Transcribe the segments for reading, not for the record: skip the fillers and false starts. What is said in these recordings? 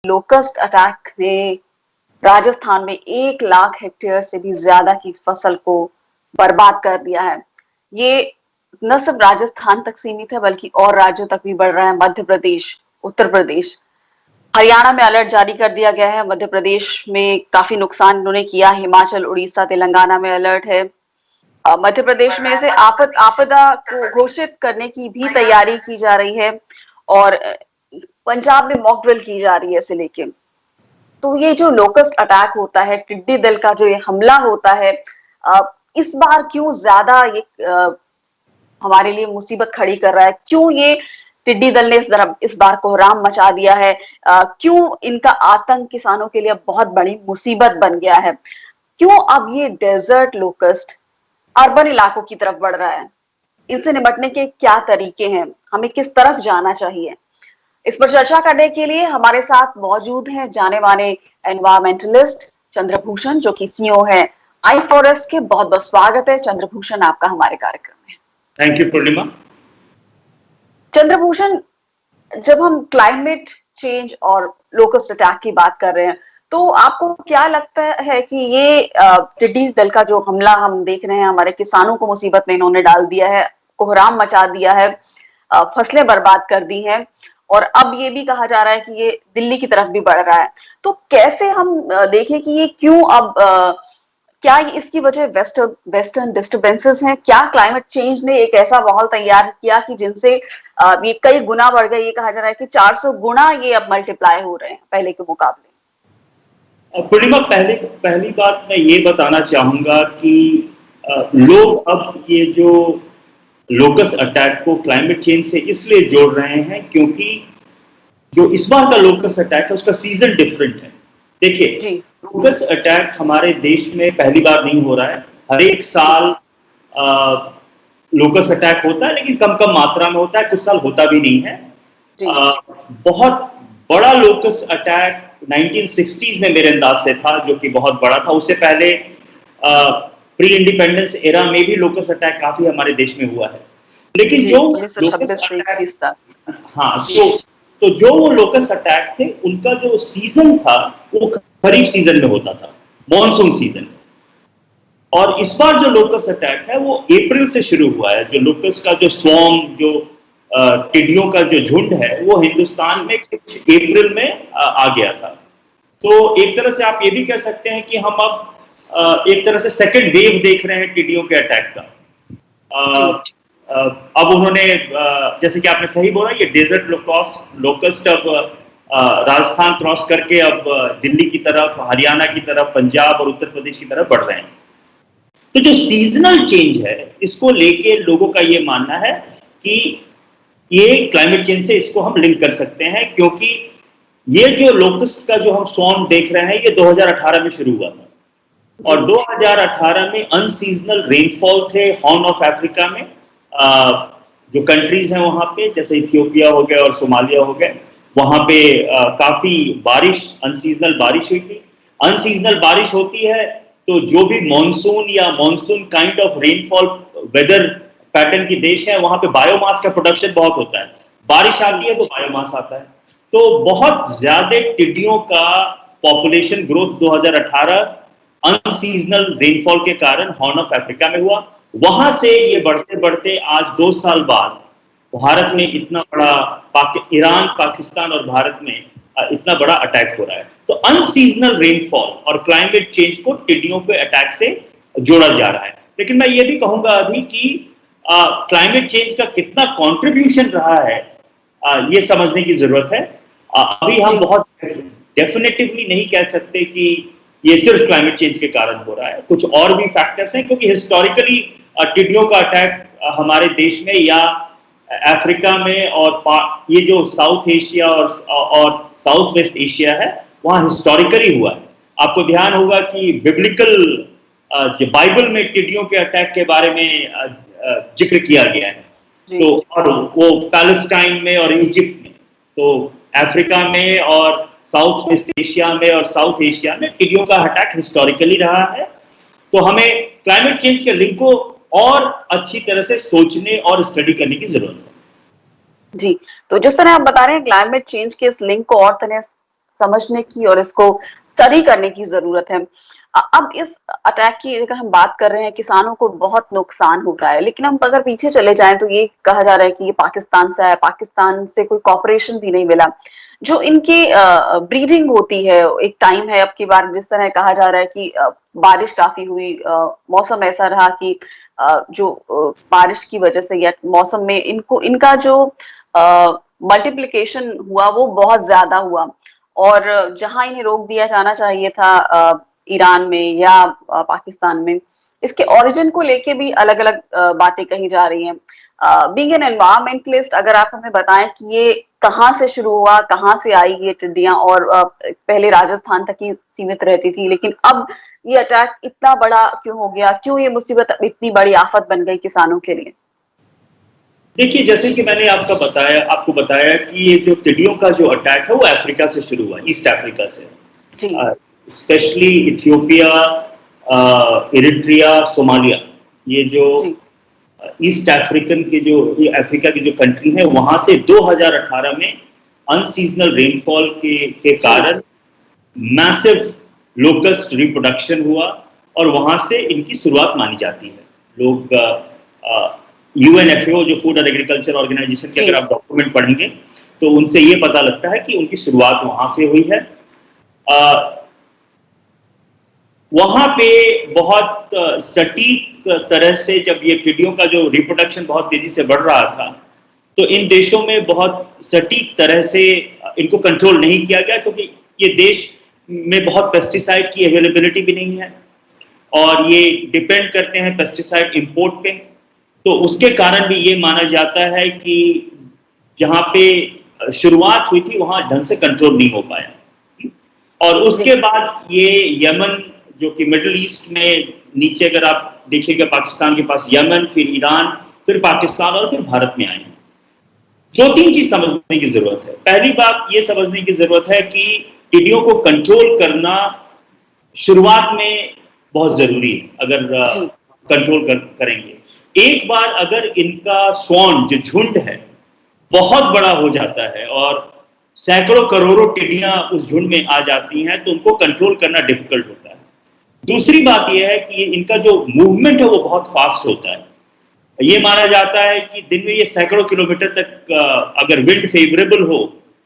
Locust attack ने राजस्थान में 1 lakh hectare से भी ज्यादा की फसल को बर्बाद कर दिया है। ये न सिर्फ राजस्थान तक सीमित है बल्कि और राज्यों तक भी बढ़ रहा है। मध्य प्रदेश, उत्तर प्रदेश, हरियाणा में अलर्ट जारी कर दिया गया है। मध्य प्रदेश में काफी नुकसान उन्होंने किया। हिमाचल, उड़ीसा, तेलंगाना में अलर्ट है। मध्य प्रदेश में इसे आपदा को घोषित करने की भी तैयारी की जा रही है और पंजाब में मॉक ड्रिल की जा रही है इसे लेके। तो ये जो लोकस्ट अटैक होता है, टिड्डी दल का जो ये हमला होता है, इस बार क्यों ज्यादा ये हमारे लिए मुसीबत खड़ी कर रहा है? क्यों ये टिड्डी दल ने इस बार कोहराम मचा दिया है? क्यों इनका आतंक किसानों के लिए बहुत बड़ी मुसीबत बन गया है? क्यों अब ये डेजर्ट लोकस्ट अर्बन इलाकों की तरफ बढ़ रहा है? इनसे निपटने के क्या तरीके हैं? हमें किस तरफ जाना चाहिए? इस पर चर्चा करने के लिए हमारे साथ मौजूद हैं जाने माने एनवायरमेंटलिस्ट चंद्रभूषण, जो कि सीईओ है आई फॉरेस्ट के। बहुत बहुत स्वागत है चंद्रभूषण आपका हमारे कार्यक्रम में। थैंक यू पूर्णिमा। चंद्रभूषण, जब हम क्लाइमेट चेंज और लोकस्ट अटैक की बात कर रहे हैं तो आपको क्या लगता है कि ये टिड्डी दल का जो हमला हम देख रहे हैं, हमारे किसानों को मुसीबत में इन्होंने डाल दिया है, कोहराम मचा दिया है, फसलें बर्बाद कर दी हैं और अब ये भी कहा जा रहा है कि ये दिल्ली की तरफ भी बढ़ रहा है, तो कैसे हम देखें कि ये क्यों अब क्या इसकी वजह वेस्टर्न डिस्टर्बेंसेस हैं? क्या क्लाइमेट चेंज ने एक ऐसा माहौल तैयार किया कि जिनसे ये कई गुना बढ़ गए? ये कहा जा रहा है कि 400 गुना ये अब मल्टीप्लाई हो रहे हैं पहले के मुकाबले। पूर्णिमा, पहली बात मैं ये बताना चाहूंगा कि लोग अब ये जो लोकस्ट अटैक को क्लाइमेट चेंज से इसलिए जोड़ रहे हैं क्योंकि जो इस बार का लोकस्ट अटैक है उसका सीजन डिफरेंट है। देखिए, लोकस्ट अटैक हमारे देश में पहली बार नहीं हो रहा है। हर एक साल लोकस्ट अटैक होता है, लेकिन कम कम मात्रा में होता है, कुछ साल होता भी नहीं है। बहुत बड़ा लोकस्ट अटैक 1960s में मेरे अंदाज से था, जो कि बहुत बड़ा था। उससे पहले प्री इंडिपेंडेंस एरा में भी लोकस्ट अटैक काफी हमारे देश में हुआ है। लेकिन जो जो वो लोकस्ट अटैक थे, उनका जो सीजन था वो खरीफ सीजन में होता था, मॉनसून सीजन। और इस बार जो लोकस्ट अटैक है वो अप्रैल से शुरू हुआ है। जो लोकस्ट का जो स्वॉर्म, जो टिड्डियों का जो झुंड है, वो हिंदुस्तान में कुछ अप्रैल में आ गया था। तो एक तरह से आप ये भी कह सकते हैं कि हम अब एक तरह से सेकेंड वेव देख रहे हैं टिड्डियों के अटैक का। अब उन्होंने, जैसे कि आपने सही बोला, ये डेजर्ट लोकस्ट अब राजस्थान क्रॉस करके अब दिल्ली की तरफ, हरियाणा की तरफ, पंजाब और उत्तर प्रदेश की तरफ बढ़ रहे हैं। तो जो सीजनल चेंज है, इसको लेके लोगों का ये मानना है कि ये क्लाइमेट चेंज से इसको हम लिंक कर सकते हैं, क्योंकि ये जो लोकस्ट का जो हम स्वॉर्म देख रहे हैं, ये 2018 में शुरू हुआ था और 2018 में अनसीजनल रेनफॉल थे हॉर्न ऑफ अफ्रीका में। जो कंट्रीज हैं वहां पे, जैसे इथियोपिया हो गया और सोमालिया हो गया, वहां पे काफी बारिश, अनसीजनल बारिश हुई थी। अनसीजनल बारिश होती है तो जो भी मॉनसून या monsoon kind of rainfall weather pattern की देश है, वहां पे बायोमास का प्रोडक्शन बहुत होता है। बारिश आती है तो बायोमास आता है। तो बहुत ज्यादा टिड्डियों का पॉपुलेशन ग्रोथ 2018 अनसीजनल रेनफॉल के कारण हॉर्न ऑफ अफ्रीका में हुआ। वहां से ये बढ़ते बढ़ते आज 2 साल बाद भारत में इतना बड़ा, ईरान, पाकिस्तान और भारत में इतना बड़ा अटैक हो रहा है। तो अनसीजनल रेनफॉल और क्लाइमेट चेंज को टिड्डियों के अटैक से जोड़ा जा रहा है। लेकिन मैं ये भी कहूंगा अभी कि क्लाइमेट चेंज का कितना कंट्रीब्यूशन रहा है, ये समझने की जरूरत है। अभी हम बहुत डेफिनेटिवली नहीं कह सकते कि ये सिर्फ क्लाइमेट चेंज के कारण हो रहा है, कुछ और भी फैक्टर्स हैं, क्योंकि हिस्टोरिकली टिड्डियों का अटैक हमारे देश में या अफ्रीका में और ये जो साउथ एशिया और साउथ वेस्ट एशिया है, वहां हिस्टोरिकली हुआ है। आपको ध्यान होगा कि बिब्लिकल जो बाइबल में टिड्डियों के अटैक के बारे में जिक्र किया गया है। तो और वो पैलेस्टाइन में और इजिप्ट में, तो अफ्रीका में और साउथ वेस्ट एशिया में और साउथ एशिया में टिड्डियों का अटैक हिस्टोरिकली रहा है। तो हमें क्लाइमेट चेंज के लिंक को और अच्छी तरह से सोचने और स्टडी करने की जरूरत है। जी, तो जिस तरह आप बता रहे हैं क्लाइमेट चेंज के इस लिंक को और तरह समझने की और इसको स्टडी करने की जरूरत है। अब इस अटैक की अगर हम बात कर रहे हैं, किसानों को बहुत नुकसान हो रहा है, लेकिन हम अगर पीछे चले जाएं तो ये कहा जा रहा है कि ये पाकिस्तान से है, पाकिस्तान से कोई कॉपरेशन भी नहीं मिला। जो इनकी ब्रीडिंग होती है, एक टाइम है अब की बार, जिस तरह कहा जा रहा है कि बारिश काफी हुई, मौसम ऐसा रहा कि जो बारिश की वजह से या मौसम में इनका जो मल्टीप्लिकेशन हुआ वो बहुत ज्यादा हुआ, और जहां इन्हें रोक दिया जाना चाहिए था ईरान में या पाकिस्तान में, इसके ओरिजिन को लेके भी अलग अलग बातें कही जा रही हैं। बीइंग एन एनवायरमेंटलिस्ट, अगर आप हमें बताएं कि ये कहाँ से शुरू हुआ, कहाँ से आई ये टिड्डियां, और पहले राजस्थान तक ही सीमित रहती थी, लेकिन अब ये अटैक इतना बड़ा क्यों हो गया, क्यों ये मुसीबत इतनी बड़ी आफत बन गई किसानों के लिए? देखिए, जैसे कि मैंने आपको बताया कि ये जो टिड्डियों का जो अटैक है वो अफ्रीका से शुरू हुआ, ईस्ट अफ्रीका से, जी स्पेशली इथियोपिया, इरिट्रिया, सोमालिया। ये जो जी ईस्ट अफ्रीकन के जो अफ्रीका की जो कंट्री है, वहां से 2018 में अनसीजनल रेनफॉल के कारण मैसिव लोकस्ट रिप्रोडक्शन हुआ, और वहां से इनकी शुरुआत मानी जाती है। लोग यूएनएफएओ, जो फूड एंड एग्रीकल्चर ऑर्गेनाइजेशन के, अगर आप डॉक्यूमेंट पढ़ेंगे तो उनसे ये पता लगता है कि उनकी शुरुआत वहां से हुई है। वहां पे बहुत सटीक तरह से जब ये टिड्डियों का जो रिप्रोडक्शन बहुत तेजी से बढ़ रहा था, तो इन देशों में बहुत सटीक तरह से इनको कंट्रोल नहीं किया गया, क्योंकि ये देश में बहुत पेस्टिसाइड की अवेलेबिलिटी भी नहीं है और ये डिपेंड करते हैं पेस्टिसाइड इंपोर्ट पे। तो उसके कारण भी ये माना जाता है कि जहां पे शुरुआत हुई थी वहां ढंग से कंट्रोल नहीं हो पाया, और उसके बाद ये यमन, जो कि मिडिल ईस्ट में, नीचे अगर आप देखिएगा पाकिस्तान के पास यमन, फिर ईरान, फिर पाकिस्तान और फिर भारत में आए हैं। दो तीन चीज समझने की जरूरत है। पहली बात ये समझने की जरूरत है कि टिड्डियों को कंट्रोल करना शुरुआत में बहुत जरूरी है। अगर कंट्रोल करेंगे, एक बार अगर इनका स्वॉन, जो झुंड है, बहुत बड़ा हो जाता है और सैकड़ों करोड़ों टिड्डियां उस झुंड में आ जाती हैं, तो उनको कंट्रोल करना डिफिकल्ट होता है। दूसरी बात यह है कि इनका जो मूवमेंट है वो बहुत फास्ट होता है। ये माना जाता है कि दिन में ये सैकड़ों किलोमीटर तक, अगर विंड फेवरेबल हो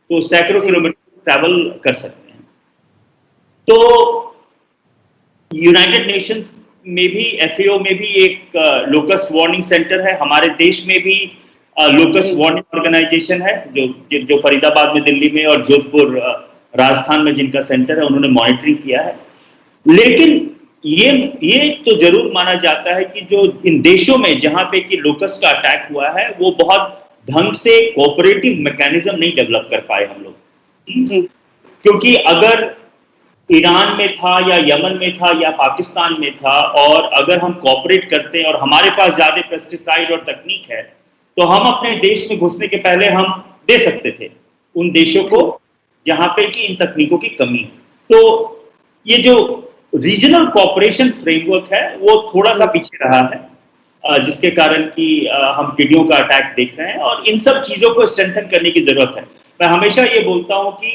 तो सैकड़ों किलोमीटर ट्रैवल कर सकते हैं। तो यूनाइटेड नेशंस में भी, एफएओ में भी एक लोकस्ट वार्निंग सेंटर है। हमारे देश में भी लोकस्ट वार्निंग ऑर्गेनाइजेशन है, जो फरीदाबाद में, दिल्ली में और जोधपुर राजस्थान में जिनका सेंटर है, उन्होंने मॉनिटरिंग किया है। लेकिन ये तो जरूर माना जाता है कि जो इन देशों में जहां पे कि लोकस्ट का अटैक हुआ है, वो बहुत ढंग से कोऑपरेटिव मैकेनिज्म नहीं डेवलप कर पाए हम लोग। क्योंकि अगर ईरान में था या यमन में था या पाकिस्तान में था, और अगर हम कोऑपरेट करते हैं और हमारे पास ज्यादा पेस्टिसाइड और तकनीक है, तो हम अपने देश में घुसने के पहले हम दे सकते थे उन देशों को जहां पे कि इन तकनीकों की कमी है। तो ये जो रीजनल कोऑपरेशन फ्रेमवर्क है वो थोड़ा सा पीछे रहा है, जिसके कारण कि हम टिड्डियों का अटैक देख रहे हैं, और इन सब चीजों को स्ट्रेंथन करने की जरूरत है। मैं हमेशा ये बोलता हूं कि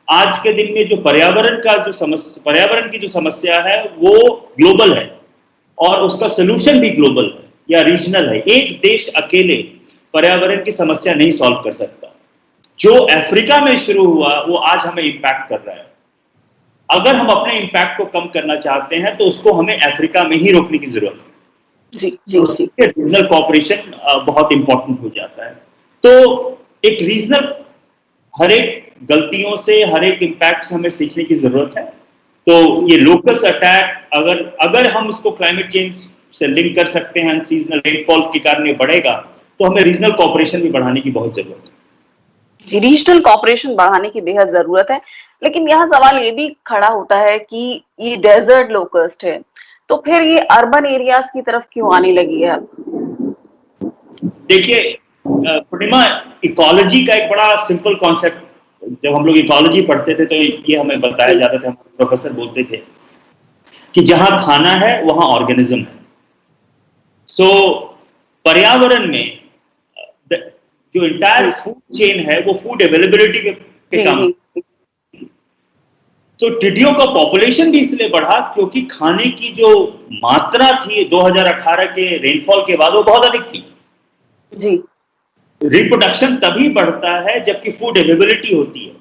आज के दिन में जो पर्यावरण की जो समस्या है वो ग्लोबल है, और उसका सोल्यूशन भी ग्लोबल है या रीजनल है। एक देश अकेले पर्यावरण की समस्या नहीं सॉल्व कर सकता। जो अफ्रीका में शुरू हुआ वो आज हमें इंपैक्ट कर रहा है। अगर हम अपने इंपैक्ट को कम करना चाहते हैं तो उसको हमें अफ्रीका में ही रोकने की जरूरत है। जी। रीजनल कोऑपरेशन बहुत इंपॉर्टेंट हो जाता है। तो एक रीजनल, हर एक गलतियों से, हर एक इंपैक्ट से हमें सीखने की जरूरत है। तो ये लोकस अटैक, अगर हम इसको क्लाइमेट चेंज से लिंक कर सकते हैं, सीजनल रेनफॉल के कारण ये बढ़ेगा, तो हमें रीजनल कोऑपरेशन भी बढ़ाने की बहुत जरूरत है। रीजनल कोऑपरेशन बढ़ाने की बेहद जरूरत है, लेकिन यहाँ सवाल ये भी खड़ा होता है कि ये डेजर्ट लोकस्ट है, तो फिर ये अर्बन एरियाज की तरफ क्यों आने लगी है? देखिए पूर्णिमा, इकोलॉजी का एक बड़ा सिंपल कॉन्सेप्ट, जब हम लोग इकोलॉजी पढ़ते थे तो ये हमें बताया जाता था, हमारे प्रोफेसर बोलते थे कि जहां खाना है वहां ऑर्गेनिज्म है। सो पर्यावरण में जो इंटायर फूड चेन है वो फूड अवेलेबिलिटी पे काम। तो टिड्डियों का पॉपुलेशन भी इसलिए बढ़ा क्योंकि खाने की जो मात्रा थी 2018 के रेनफॉल के बाद वो बहुत अधिक थी। जी। रिप्रोडक्शन तभी बढ़ता है जबकि फूड अवेलेबिलिटी होती है।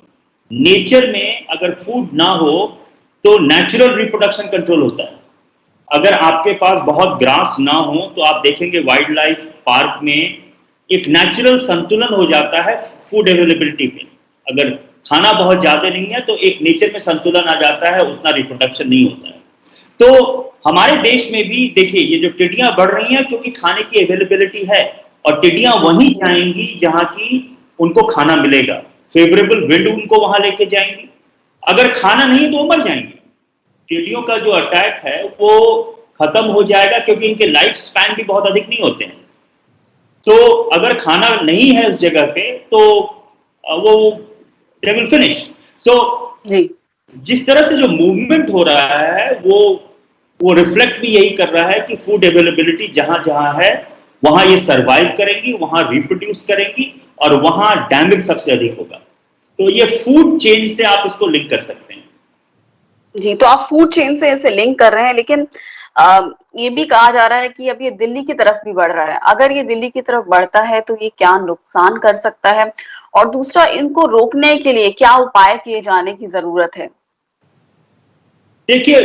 नेचर में अगर फूड ना हो तो नेचुरल रिप्रोडक्शन कंट्रोल होता है। अगर आपके पास बहुत ग्रास ना हो तो आप देखेंगे वाइल्ड लाइफ पार्क में एक नेचुरल संतुलन हो जाता है फूड अवेलेबिलिटी में। अगर खाना बहुत ज्यादा नहीं है तो एक नेचर में संतुलन आ जाता है, उतना रिप्रोडक्शन नहीं होता है। तो हमारे देश में भी देखिए ये जो टिड्डियां बढ़ रही हैं क्योंकि खाने की अवेलेबिलिटी है, और टिड्डियां वहीं जाएंगी जहां की उनको खाना मिलेगा, फेवरेबल विंड उनको वहां लेके जाएंगी। अगर खाना नहीं है तो वो मर जाएंगे। टिड्डियों का जो अटैक है वो खत्म हो जाएगा क्योंकि इनके लाइफ स्पैन भी बहुत अधिक नहीं होते हैं। तो अगर खाना नहीं है उस जगह पे तो वो दे विल फिनिश। सो जी। जिस तरह से जो मूवमेंट हो रहा है वो रिफ्लेक्ट भी यही कर रहा है कि फूड अवेलेबिलिटी जहां जहां है वहां ये सरवाइव करेंगी, वहां रिप्रोड्यूस करेंगी और वहां डैमेज सबसे अधिक होगा। तो ये फूड चेन से आप इसको लिंक कर सकते हैं। जी, तो आप फूड चेन से इसे लिंक कर रहे हैं, लेकिन ये भी कहा जा रहा है कि अब ये दिल्ली की तरफ भी बढ़ रहा है। अगर ये दिल्ली की तरफ बढ़ता है तो ये क्या नुकसान कर सकता है, और दूसरा इनको रोकने के लिए क्या उपाय किए जाने की जरूरत है? देखिए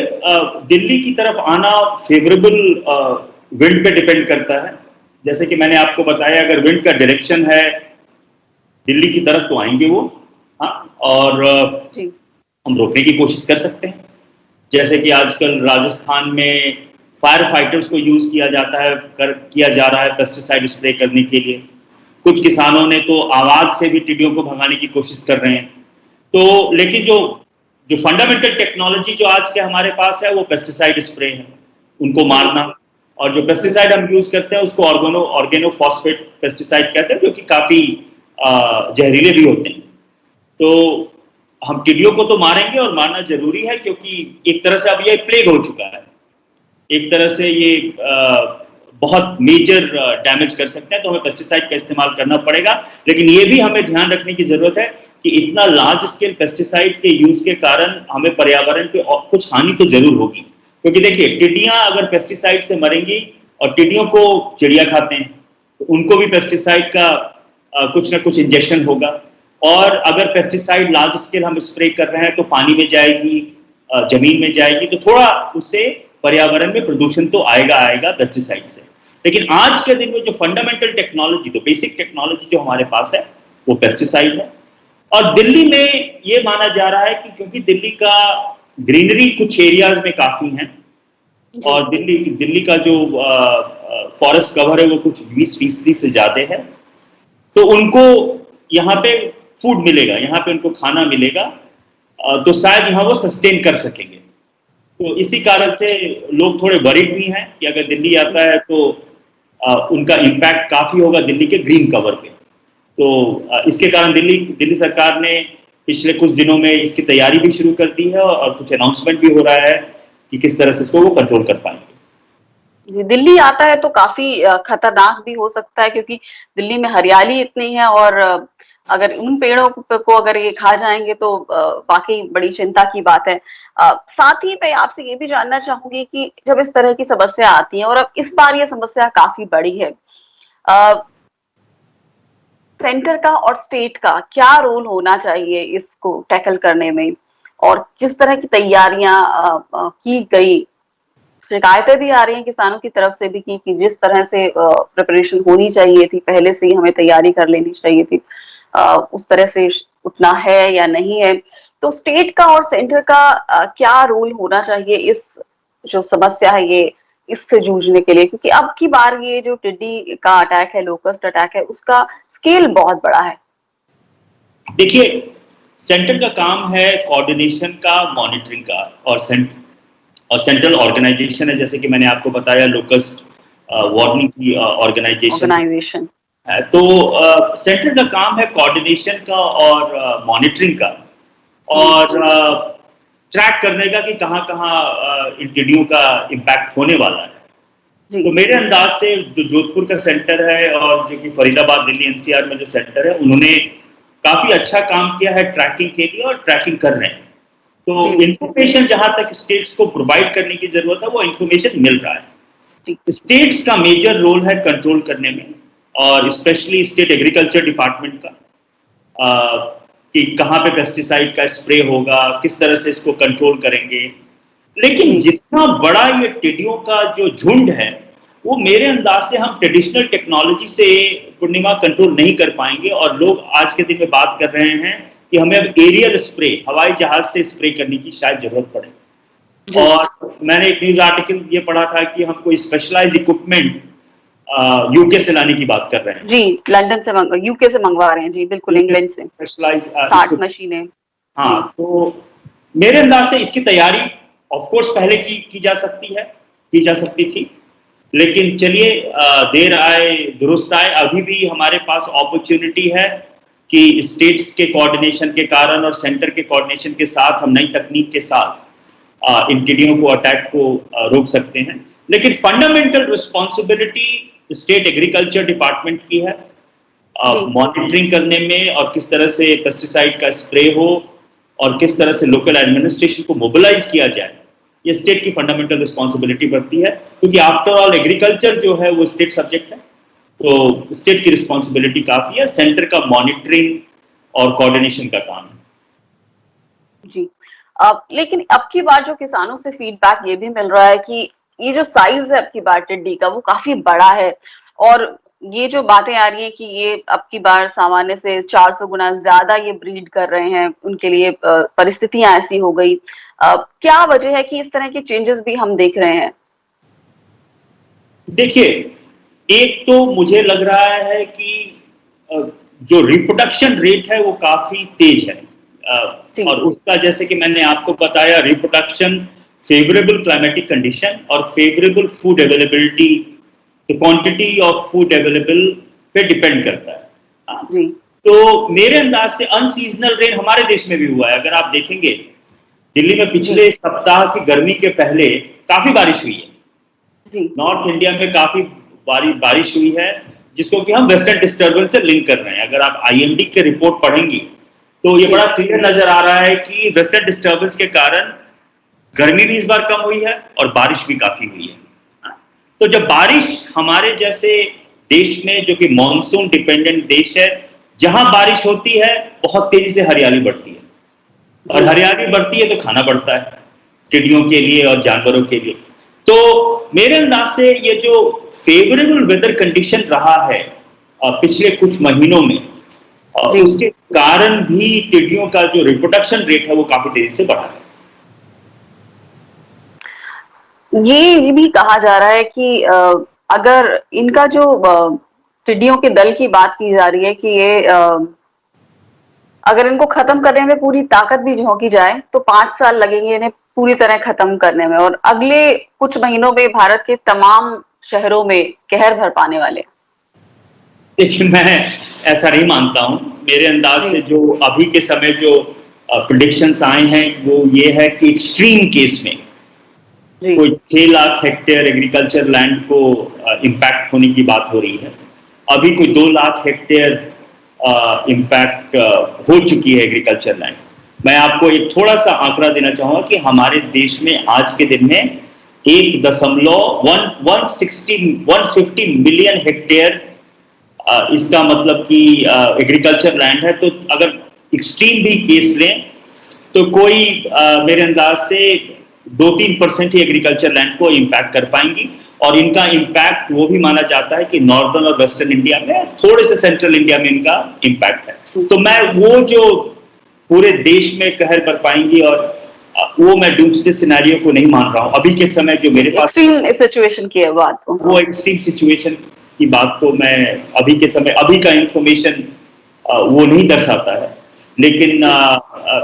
दिल्ली की तरफ आना फेवरेबल विंड पे डिपेंड करता है। जैसे कि मैंने आपको बताया, अगर विंड का डायरेक्शन है दिल्ली की तरफ तो आएंगे वो। हाँ, और जी। हम रोकने की कोशिश कर सकते हैं। जैसे कि आजकल राजस्थान में फायर फाइटर्स को यूज किया जाता है, किया जा रहा है पेस्टिसाइड स्प्रे करने के लिए। कुछ किसानों ने तो आवाज से भी टिड्डियों को भगाने की कोशिश कर रहे हैं। तो लेकिन जो जो फंडामेंटल टेक्नोलॉजी जो आज के हमारे पास है वो पेस्टिसाइड स्प्रे है, उनको मारना। और जो पेस्टिसाइड हम यूज करते हैं उसको ऑर्गेनोफॉस्फेट पेस्टिसाइड कहते हैं, जो कि काफी जहरीले भी होते हैं। तो हम टिड्डियों को तो मारेंगे और मारना जरूरी है क्योंकि एक तरह से अब ये प्लेग हो चुका है। एक तरह से ये बहुत मेजर डैमेज कर सकते हैं, तो हमें पेस्टिसाइड का इस्तेमाल करना पड़ेगा। लेकिन ये भी हमें ध्यान रखने की जरूरत है कि इतना लार्ज स्केल पेस्टिसाइड के यूज के कारण हमें पर्यावरण पे कुछ हानि तो जरूर होगी। क्योंकि देखिए टिड्डियां अगर पेस्टिसाइड से मरेंगी, और टिड्डियों को चिड़िया खाते हैं तो उनको भी पेस्टिसाइड का कुछ ना कुछ इंजेक्शन होगा। और अगर पेस्टिसाइड लार्ज स्केल हम स्प्रे कर रहे हैं तो पानी में जाएगी, जमीन में जाएगी, तो थोड़ा उससे पर्यावरण में प्रदूषण तो आएगा पेस्टिसाइड से। लेकिन आज के दिन में जो फंडामेंटल टेक्नोलॉजी, जो बेसिक टेक्नोलॉजी जो हमारे पास है वो पेस्टिसाइड है। और दिल्ली में ये माना जा रहा है कि क्योंकि दिल्ली का ग्रीनरी कुछ एरियाज में काफी है, और दिल्ली का जो फॉरेस्ट कवर है वो कुछ 20% से ज्यादा है, तो उनको यहाँ पे फूड मिलेगा, यहाँ पे उनको खाना मिलेगा, तो शायद यहाँ वो सस्टेन कर सकेंगे। तो इसी कारण से लोग थोड़े वरीड भी हैं कि अगर दिल्ली आता है तो उनका इम्पैक्ट काफी होगा दिल्ली के ग्रीन कवर पे। तो इसके कारण दिल्ली सरकार ने पिछले कुछ दिनों में इसकी तैयारी भी शुरू कर दी है, और कुछ अनाउंसमेंट भी हो रहा है कि किस तरह से इसको वो कंट्रोल कर पाएंगे। जी, दिल्ली आता है तो काफी खतरनाक भी हो सकता है, क्योंकि दिल्ली में हरियाली इतनी है, और अगर उन पेड़ों को अगर ये खा जाएंगे तो वाकई बड़ी चिंता की बात है। साथ ही मैं आपसे ये भी जानना चाहूंगी कि जब इस तरह की समस्या आती है, और अब इस बार ये समस्या काफी बड़ी है, सेंटर का और स्टेट का क्या रोल होना चाहिए इसको टैकल करने में? और जिस तरह की तैयारियां की गई, शिकायतें भी आ रही हैं किसानों की तरफ से भी कि जिस तरह से प्रिपरेशन होनी चाहिए थी, पहले से ही हमें तैयारी कर लेनी चाहिए थी, उस तरह से उतना है या नहीं है। तो स्टेट का और सेंटर का क्या रोल होना चाहिए इस जो समस्या है ये इससे जूझने के लिए? क्योंकि अब की बार ये जो टिड्डी का अटैक है, लोकस्ट अटैक है, उसका स्केल बहुत बड़ा है। देखिए सेंटर का काम है कोऑर्डिनेशन का, मॉनिटरिंग का, और सेंट्रल ऑर्गेनाइजेशन है, जैसे कि मैंने आपको बताया लोकस्ट वार्निंग की ऑर्गेनाइजेशन है। तो सेंटर का काम है कोऑर्डिनेशन का और मॉनिटरिंग का, और ट्रैक करने का कि कहाँ कहाँ इन टिड्डियों का इम्पैक्ट होने वाला है। तो मेरे अंदाज से जो जोधपुर का सेंटर है और जो कि फरीदाबाद दिल्ली एनसीआर में जो सेंटर है, उन्होंने काफी अच्छा काम किया है ट्रैकिंग के लिए, और ट्रैकिंग कर रहे हैं। तो इंफॉर्मेशन जहां तक स्टेट्स को प्रोवाइड करने की जरूरत है वो इंफॉर्मेशन मिल रहा है। स्टेट्स का मेजर रोल है कंट्रोल करने में, और स्पेशली स्टेट एग्रीकल्चर डिपार्टमेंट का, कि कहाँ पे पेस्टिसाइड का स्प्रे होगा, किस तरह से इसको कंट्रोल करेंगे। लेकिन जितना बड़ा ये टिड्डियों का जो झुंड है, वो मेरे अंदाज से हम ट्रेडिशनल टेक्नोलॉजी से पूर्णिमा कंट्रोल नहीं कर पाएंगे। और लोग आज के दिन में बात कर रहे हैं कि हमें अब एरियल स्प्रे, हवाई जहाज से स्प्रे करने की शायद जरूरत पड़े। और मैंने एक न्यूज आर्टिकल ये पढ़ा था कि हम कोई स्पेशलाइज इक्विपमेंट यूके से लाने की बात कर रहे हैं। जी, लंदन से यूके से मंगवा रहे हैं जी, बिल्कुल, इंग्लैंड से स्पेशलाइज 60 मशीनें। हाँ, तो मेरे अंदाज से इसकी तैयारी ऑफ कोर्स पहले की जा सकती थी, लेकिन चलिए, देर आए दुरुस्त आए। अभी भी हमारे पास अपॉर्चुनिटी है कि स्टेट्स के कोऑर्डिनेशन के कारण और सेंटर के कोऑर्डिनेशन के साथ हम नई तकनीक के साथ इन टिड्डियों को, अटैक को रोक सकते हैं। लेकिन fundamental responsibility state agriculture department की है, मॉनिटरिंग करने में, और किस तरह से पेस्टिसाइड का स्प्रे हो और किस तरह से लोकल एडमिनिस्ट्रेशन को मोबिलाइज किया जाए, ये स्टेट की फंडामेंटल रिस्पॉन्सिबिलिटी बढ़ती है। क्योंकि आफ्टर ऑल एग्रीकल्चर जो है वो स्टेट सब्जेक्ट है, तो स्टेट की रिस्पॉन्सिबिलिटी काफी है, सेंटर का मॉनिटरिंग और कोऑर्डिनेशन का काम है। जी, लेकिन अब की बार जो किसानों से फीडबैक ये भी मिल रहा है कि ये जो साइज है अब की बार टिड्डी का वो काफी बड़ा है, और ये जो बातें आ रही है कि ये अब की बार सामान्य से 400 गुना ज्यादा ये ब्रीड कर रहे हैं, उनके लिए परिस्थितियां ऐसी हो गई। क्या वजह है कि इस तरह के चेंजेस भी हम देख रहे हैं? देखिए, एक तो मुझे लग रहा है कि जो रिप्रोडक्शन रेट है वो काफी तेज है, और उसका, जैसे कि मैंने आपको बताया, रिप्रोडक्शन फेवरेबल क्लाइमेटिक कंडीशन और favourable food availability, quantity of food available पे डिपेंड करता है। जी। तो मेरे अंदाज से अनसीजनल रेन हमारे देश में भी हुआ है। अगर आप देखेंगे, दिल्ली में पिछले सप्ताह की गर्मी के पहले काफी बारिश हुई है। नॉर्थ इंडिया में काफी बारिश हुई है, जिसको कि हम वेस्टर्न डिस्टर्बेंस से लिंक कर रहे हैं। अगर आप आईएमडी के रिपोर्ट पढ़ेंगी तो ये बड़ा क्लियर नजर आ रहा है कि वेस्टर्न डिस्टर्बेंस के कारण गर्मी भी इस बार कम हुई है और बारिश भी काफी हुई है। तो जब बारिश हमारे जैसे देश में, जो कि मॉनसून डिपेंडेंट देश है, जहां बारिश होती है बहुत तेजी से हरियाली बढ़ती है, और हरियाली बढ़ती है तो खाना बढ़ता है टिड्डियों के लिए और जानवरों के लिए। तो मेरे अंदाज से ये जो फेवरेबल वेदर कंडीशन रहा है पिछले कुछ महीनों में, उसके कारण भी टिड्डियों का जो रिप्रोडक्शन रेट है वो काफी तेजी से बढ़ा है। ये भी कहा जा रहा है कि अगर इनका जो टिड्डियों के दल की बात की जा रही है कि ये अगर इनको खत्म करने में पूरी ताकत भी झोंकी जाए तो 5 साल लगेंगे इन्हें पूरी तरह खत्म करने में, और अगले कुछ महीनों में भारत के तमाम शहरों में कहर भर पाने वाले। देखिए, मैं ऐसा नहीं मानता हूं। मेरे अंदाज से जो अभी के समय जो प्रेडिक्शंस आए हैं वो ये है कि एक्सट्रीम केस में कोई 6 लाख हेक्टेयर एग्रीकल्चर लैंड को इम्पैक्ट होने की बात हो रही है। अभी कोई 2 लाख हेक्टेयर इम्पैक्ट हो चुकी है एग्रीकल्चर लैंड। मैं आपको एक थोड़ा सा आंकड़ा देना चाहूंगा कि हमारे देश में आज के दिन में 150 मिलियन हेक्टेयर, इसका मतलब कि एग्रीकल्चर लैंड है। तो अगर एक्सट्रीम भी केस लें तो कोई मेरे अंदाज से 2-3% ही एग्रीकल्चर लैंड को इम्पैक्ट कर पाएंगी, और इनका इम्पैक्ट वो भी माना जाता है कि नॉर्दर्न और वेस्टर्न इंडिया में, थोड़े से सेंट्रल इंडिया में इनका इम्पैक्ट है। तो मैं वो जो पूरे देश में कहर कर पाएंगी, और वो मैं डूम्सडे सिनेरियो को नहीं मान रहा हूं अभी के समय जो मेरे पास एक्सट्रीम सिचुएशन की बात, वो एक्सट्रीम सिचुएशन की बात को मैं अभी के समय, अभी का इंफॉर्मेशन वो नहीं दर्शाता है। लेकिन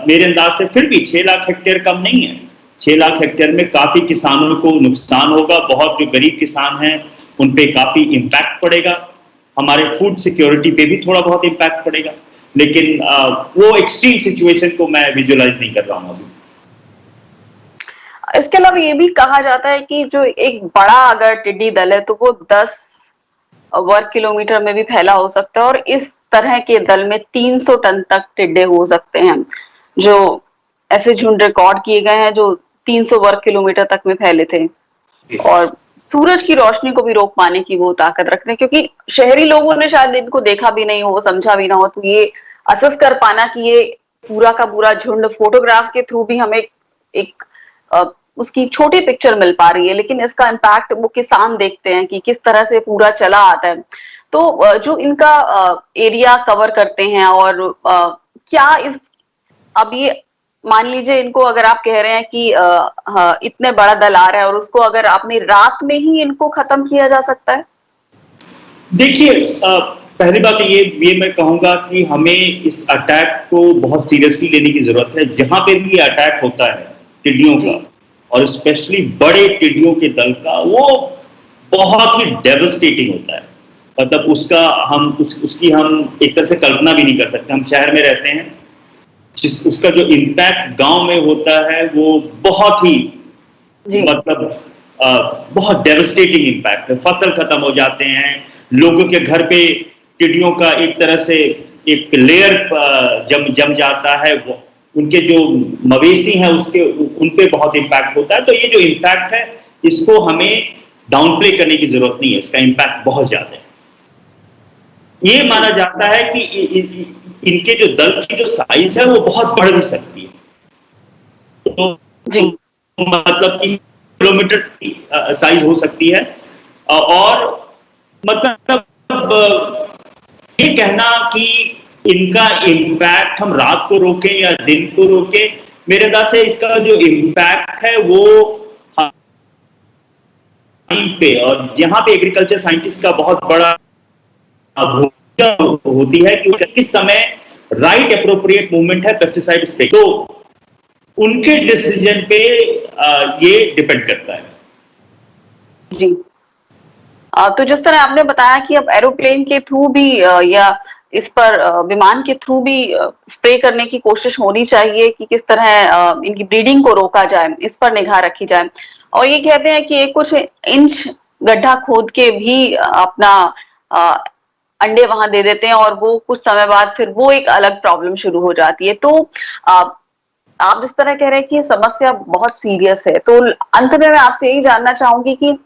मेरे अंदाज से फिर भी 6 लाख हेक्टेयर कम नहीं है। 6 लाख हेक्टेयर में काफी किसानों को नुकसान होगा। बहुत जो गरीब किसान हैं उन पे काफी इम्पैक्ट पड़ेगा। हमारे फूड सिक्योरिटी पे भी थोड़ा बहुत इम्पैक्ट पड़ेगा। लेकिन वो एक्सट्रीम सिचुएशन को मैं विजुअलाइज नहीं कर रहा हूँ अभी। इसके अलावा ये भी कहा जाता है कि जो एक बड़ा अगर टिड्डी दल है तो वो 10 वर्ग किलोमीटर में भी फैला हो सकता है, और इस तरह के दल में 300 टन तक टिड्डे हो सकते हैं, जो ऐसे झुंड रिकॉर्ड किए गए हैं जो 300 वर्ग किलोमीटर तक में फैले थे, और सूरज की रोशनी को भी रोक पाने की वो ताकत रखते हैं, क्योंकि शहरी लोगों ने शायद इनको देखा भी नहीं हो, समझा भी ना हो, तो ये असेस कर पाना कि ये पूरा का पूरा झुंड फोटोग्राफ के थ्रू भी हमें एक उसकी छोटी पिक्चर मिल पा रही है, लेकिन इसका इम्पैक्ट वो किसान देखते हैं कि किस तरह से पूरा चला आता है। तो जो इनका एरिया कवर करते हैं, और क्या इस अब ये मान लीजिए इनको अगर आप कह रहे हैं कि हाँ, इतने बड़ा दल आ रहा है और उसको अगर आपने रात में ही इनको खत्म किया जा सकता है? देखिए, पहली बात तो ये मैं कहूंगा कि हमें इस अटैक को बहुत सीरियसली लेने की जरूरत है। जहां पे भी अटैक होता है टिड्डियों का, और स्पेशली बड़े टिड्डियों के दल का, वो बहुत ही डेवस्टेटिंग होता है। मतलब उसकी हम एक तरह से कल्पना भी नहीं कर सकते। हम शहर में रहते हैं, उसका जो इम्पैक्ट गांव में होता है वो बहुत ही मतलब बहुत डेवस्टेटिंग इम्पैक्ट है। फसल खत्म हो जाते हैं, लोगों के घर पे टिड्डियों का एक तरह से एक लेयर जम जाता है, वो उनके जो मवेशी हैं उन पे बहुत इम्पैक्ट होता है। तो ये जो इम्पैक्ट है, इसको हमें डाउन प्ले करने की जरूरत नहीं है, इसका इम्पैक्ट बहुत ज्यादा है। ये माना जाता है कि इनके जो दल की जो साइज है वो बहुत बढ़ भी सकती है। तो मतलब कि किलोमीटर साइज हो सकती है। और मतलब ये कहना कि इनका इम्पैक्ट हम रात को रोकें या दिन को रोकें, मेरे ख्याल से इसका जो इम्पैक्ट है वो टाइम पे, और यहाँ पे एग्रीकल्चर साइंटिस्ट का बहुत बड़ा भूमिका होती है कि किस समय राइट एप्रोप्रिएट मूवमेंट है पेस्टिसाइड स्प्रे, तो उनके डिसीजन पे ये डिपेंड करता है। जी। तो जिस तरह आपने बताया कि अब एरोप्लेन के थ्रू भी या इस पर विमान के थ्रू भी स्प्रे करने की कोशिश होनी चाहिए कि किस तरह इनकी ब्रीडिंग को रोका जाए, इस पर निगाह रखी जाए। और ये कहते हैं कि एक कुछ इंच गड्ढा खोद के भी अपना अंडे वहां दे देते हैं, और वो कुछ समय बाद फिर वो एक अलग प्रॉब्लम शुरू हो जाती है। तो आप जिस तरह कह रहे हैं कि ये समस्या बहुत सीरियस है, तो अंत में मैं आपसे यही जानना चाहूंगी कि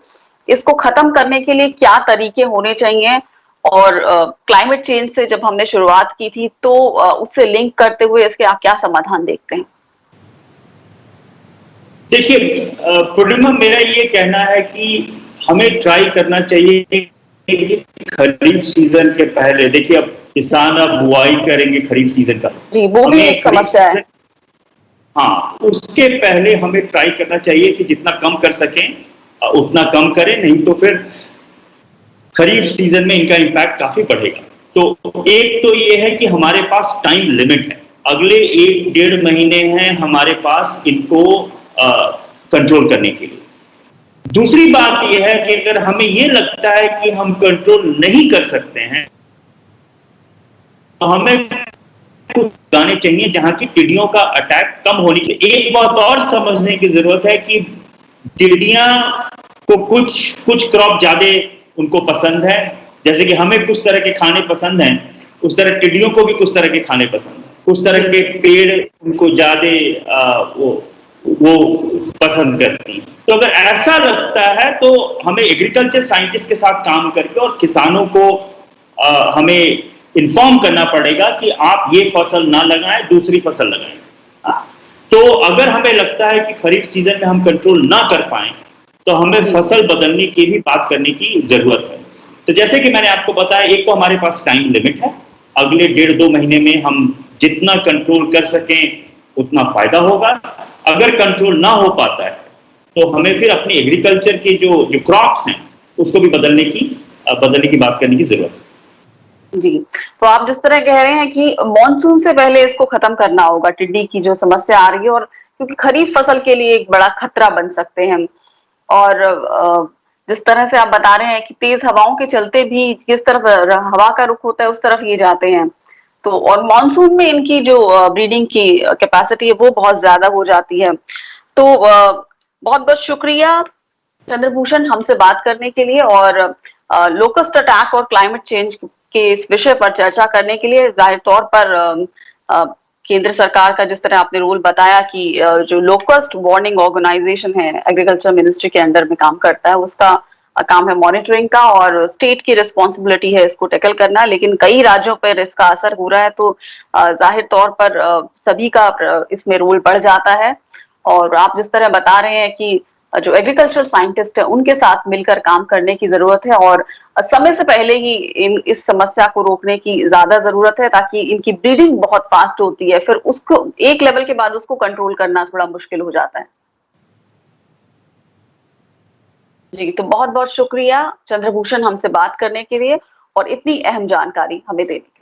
इसको खत्म करने के लिए क्या तरीके होने चाहिए, और क्लाइमेट चेंज से जब हमने शुरुआत की थी तो उससे लिंक करते हुए इसके आप क्या समाधान देखते हैं? देखिए, पूर्णिमा, मेरा ये कहना है कि हमें ट्राई करना चाहिए कि खरीफ सीजन के पहले, देखिए अब किसान अब बुआई करेंगे खरीफ सीजन का, जी, वो भी एक समस्या है। हाँ, उसके पहले हमें ट्राई करना चाहिए कि जितना कम कर सकें उतना कम करें, नहीं तो फिर खरीफ सीजन में इनका इम्पैक्ट काफी बढ़ेगा। तो एक तो ये है कि हमारे पास टाइम लिमिट है, अगले 1-1.5 महीने हैं हमारे पास इनको कंट्रोल करने के लिए। दूसरी बात यह है कि अगर हमें ये लगता है कि हम कंट्रोल नहीं कर सकते हैं, तो हमें कुछ गाने चाहिए जहां की टिड्डियों का अटैक कम होने की। एक बात और समझने की जरूरत है कि टिड्डियां को कुछ क्रॉप ज्यादा उनको पसंद है, जैसे कि हमें कुछ तरह के खाने पसंद हैं, उस तरह टिड्डियों को भी कुछ तरह के खाने पसंद है। कुछ तरह के पेड़ उनको ज्यादा वो पसंद करती हैं। तो अगर ऐसा लगता है तो हमें एग्रीकल्चर साइंटिस्ट के साथ काम करके और किसानों को हमें इन्फॉर्म करना पड़ेगा कि आप ये फसल ना लगाएं, दूसरी फसल लगाएं। तो अगर हमें लगता है कि खरीफ सीजन में हम कंट्रोल ना कर पाए, तो हमें फसल बदलने की भी बात करने की जरूरत है। तो जैसे कि मैंने आपको बताया, एक तो हमारे पास टाइम लिमिट है, अगले 1.5-2 महीने में हम जितना कंट्रोल कर सकें उतना फायदा होगा। अगर कंट्रोल ना हो पाता है तो हमें फिर अपने एग्रीकल्चर के जो क्रॉप्स हैं उसको भी बदलने की बात करने की जरूरत है। जी, तो आप जिस तरह कह रहे हैं कि मॉनसून से पहले इसको खत्म करना होगा, टिड्डी की जो समस्या आ रही है, और क्योंकि खरीफ फसल के लिए एक बड़ा खतरा बन सकते हैं। और जिस तरह से आप बता रहे हैं कि तेज हवाओं के चलते भी जिस तरफ हवा का रुख होता है उस तरफ ये जाते हैं, तो और मॉनसून में इनकी जो ब्रीडिंग की कैपेसिटी है वो बहुत ज्यादा हो जाती है। तो बहुत बहुत शुक्रिया चंद्रभूषण हमसे बात करने के लिए, और लोकस्ट अटैक और क्लाइमेट चेंज के इस विषय पर चर्चा करने के लिए। जाहिर तौर पर केंद्र सरकार का जिस तरह आपने रोल बताया कि जो लोकस्ट वार्निंग ऑर्गेनाइजेशन है एग्रीकल्चर मिनिस्ट्री के अंडर में काम करता है, उसका काम है मॉनिटरिंग का, और स्टेट की रिस्पॉन्सिबिलिटी है इसको टैकल करना। लेकिन कई राज्यों पर इसका असर हो रहा है, तो जाहिर तौर पर सभी का इसमें रोल बढ़ जाता है। और आप जिस तरह बता रहे हैं कि जो एग्रीकल्चरल साइंटिस्ट है उनके साथ मिलकर काम करने की जरूरत है, और समय से पहले ही इस समस्या को रोकने की ज्यादा जरूरत है, ताकि इनकी ब्रीडिंग बहुत फास्ट होती है, फिर उसको एक लेवल के बाद उसको कंट्रोल करना थोड़ा मुश्किल हो जाता है। जी, तो बहुत बहुत शुक्रिया चंद्रभूषण हमसे बात करने के लिए और इतनी अहम जानकारी हमें देने के लिए।